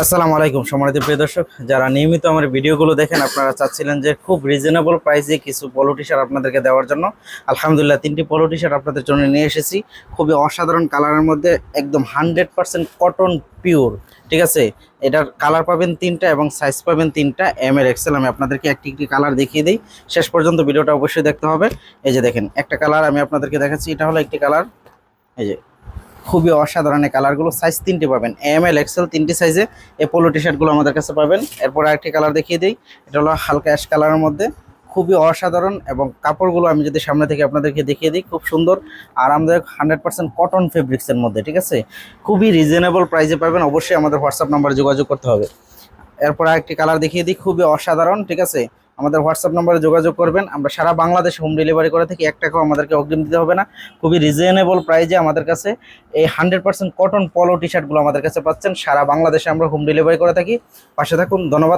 আসসালামু আলাইকুম সম্মানিত প্রিয় দর্শক, যারা নিয়মিত আমার ভিডিওগুলো দেখেন আপনারা চাচ্ছিলেন যে খুব রিজনেবল প্রাইসে কিছু পলো টি শার্ট আপনাদেরকে দেওয়ার জন্য। আলহামদুলিল্লাহ, তিনটি পলো টি শার্ট আপনাদের জন্য নিয়ে এসেছি। খুবই অসাধারণ কালারের মধ্যে, একদম 100% কটন পিওর। ঠিক আছে, এটার কালার পাবেন তিনটা এবং সাইজ পাবেন তিনটা, এম এর এক্সেল। আমি আপনাদেরকে একটি একটি কালার দেখিয়ে দিই, শেষ পর্যন্ত ভিডিওটা অবশ্যই দেখতে হবে। এই যে দেখেন, একটা কালার আমি আপনাদেরকে দেখাচ্ছি, এটা হলো একটি কালার। এই যে খুবই অসাধারণ এই কালারগুলো, সাইজ তিনটে পাবেন, এম এল এক্সেল তিনটি সাইজে এই পোলো টি শার্টগুলো আমাদের কাছে পাবেন। এরপর আরেকটি কালার দেখিয়ে দিই, এটা হলো হালকা অ্যাশ কালারের মধ্যে, খুবই অসাধারণ। এবং কাপড়গুলো আমি যদি সামনে থেকে আপনাদেরকে দেখিয়ে দিই, খুব সুন্দর আরামদায়ক, 100% কটন ফেব্রিক্সের মধ্যে। ঠিক আছে, খুবই রিজনেবল প্রাইসে পাবেন। অবশ্যই আমাদের হোয়াটসঅ্যাপ নাম্বারে যোগাযোগ করতে হবে। এরপর আরেকটি কালার দেখিয়ে দিই, খুবই অসাধারণ। ঠিক আছে, আমাদের হোয়াটসঅ্যাপ নম্বরে যোগাযোগ করবেন। আমরা সারা বাংলাদেশে হোম ডেলিভারি করে থাকি, 1 টাকাও আমাদেরকে অগ্রিম দিতে হবে না। খুবই রিজনেবল প্রাইজে আমাদের কাছে এই 100% কটন পলো টি শার্টগুলো আমাদের কাছে পাচ্ছেন। সারা বাংলাদেশে আমরা হোম ডেলিভারি করে থাকি। পাশে থাকুন, ধন্যবাদ।